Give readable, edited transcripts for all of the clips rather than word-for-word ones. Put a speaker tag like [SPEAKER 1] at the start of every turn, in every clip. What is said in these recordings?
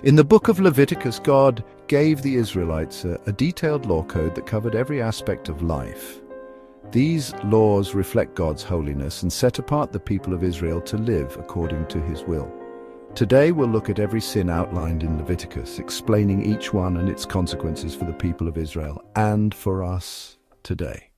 [SPEAKER 1] In the book of Leviticus, God gave the Israelites a detailed law code that covered every aspect of life. These laws reflect God's holiness and set apart the people of Israel to live according to His will. Today we'll look at every sin outlined in Leviticus, explaining each one and its consequences for the people of Israel and for us today.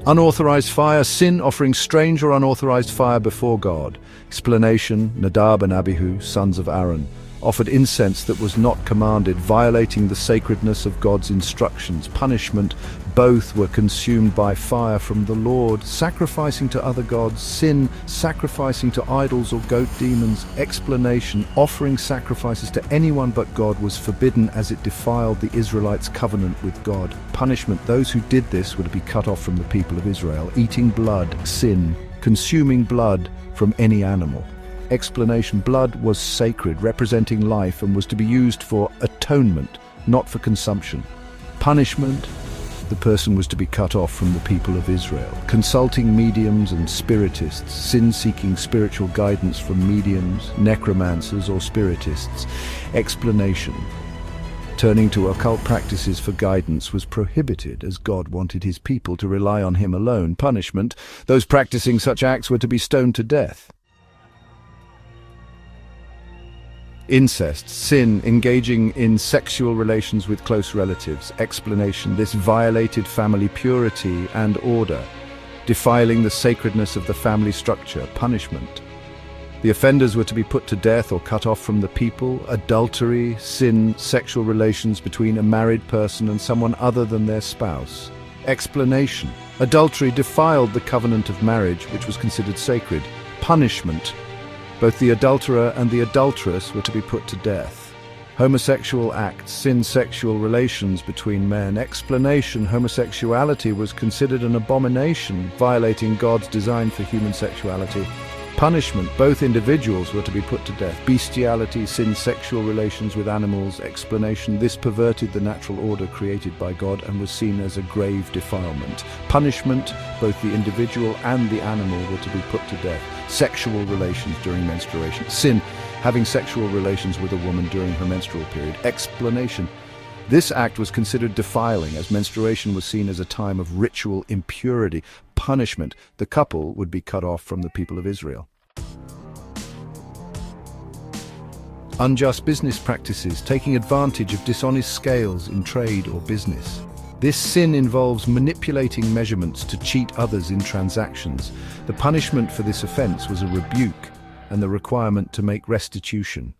[SPEAKER 1] Unauthorized fire, sin offering strange or unauthorized fire before God. Explanation: Nadab and Abihu, sons of Aaron, offered incense that was not commanded, violating the sacredness of God's instructions. Punishment: both were consumed by fire from the Lord. Sacrificing to other gods. Sin: sacrificing to idols or goat demons. Explanation: offering sacrifices to anyone but God was forbidden, as it defiled the Israelites' covenant with God. Punishment: those who did this were to be cut off from the people of Israel. Eating blood. Sin: consuming blood from any animal. Explanation: blood was sacred, representing life, and was to be used for atonement, not for consumption. Punishment: the person was to be cut off from the people of Israel. Consulting mediums and spiritists. Sin: seeking spiritual guidance from mediums, necromancers, or spiritists. Explanation: turning to occult practices for guidance was prohibited, as God wanted His people to rely on Him alone. Punishment: those practicing such acts were to be stoned to death. Incest: sin: engaging in sexual relations with close relatives. Explanation: this violated family purity and order, defiling the sacredness of the family structure. Punishment: the offenders were to be put to death or cut off from the people. Adultery: sin: sexual relations between a married person and someone other than their spouse. Explanation: adultery defiled the covenant of marriage, which was considered sacred. Punishment: both the adulterer and the adulteress were to be put to death. Homosexual acts: sin: sexual relations between men. Explanation: homosexuality was considered an abomination, violating God's design for human sexuality. Punishment: both individuals were to be put to death. Bestiality: sin: sexual relations with animals. Explanation: this perverted the natural order created by God and was seen as a grave defilement. Punishment: both the individual and the animal were to be put to death. Sexual relations during menstruation. Sin: having sexual relations with a woman during her menstrual period. Explanation: this act was considered defiling, as menstruation was seen as a time of ritual impurity. Punishment: the couple would be cut off from the people of Israel. Unjust business practices: taking advantage of dishonest scales in trade or business. This sin involves manipulating measurements to cheat others in transactions. The punishment for this offense was a rebuke and the requirement to make restitution.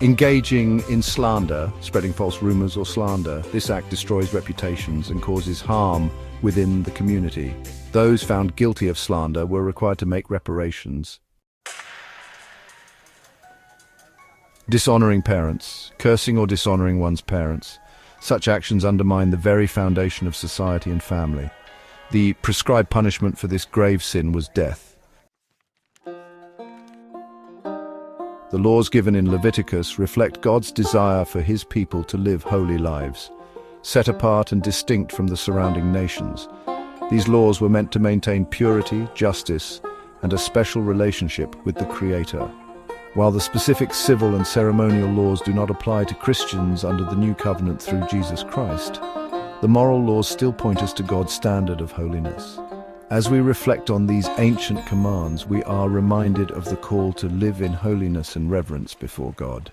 [SPEAKER 1] Engaging in slander: spreading false rumors or slander. This act destroys reputations and causes harm within the community. Those found guilty of slander were required to make reparations. Dishonoring parents: cursing or dishonoring one's parents. Such actions undermine the very foundation of society and family. The prescribed punishment for this grave sin was death. The laws given in Leviticus reflect God's desire for His people to live holy lives, set apart and distinct from the surrounding nations. These laws were meant to maintain purity, justice, and a special relationship with the Creator. While the specific civil and ceremonial laws do not apply to Christians under the new covenant through Jesus Christ, the moral laws still point us to God's standard of holiness. As we reflect on these ancient commands, we are reminded of the call to live in holiness and reverence before God.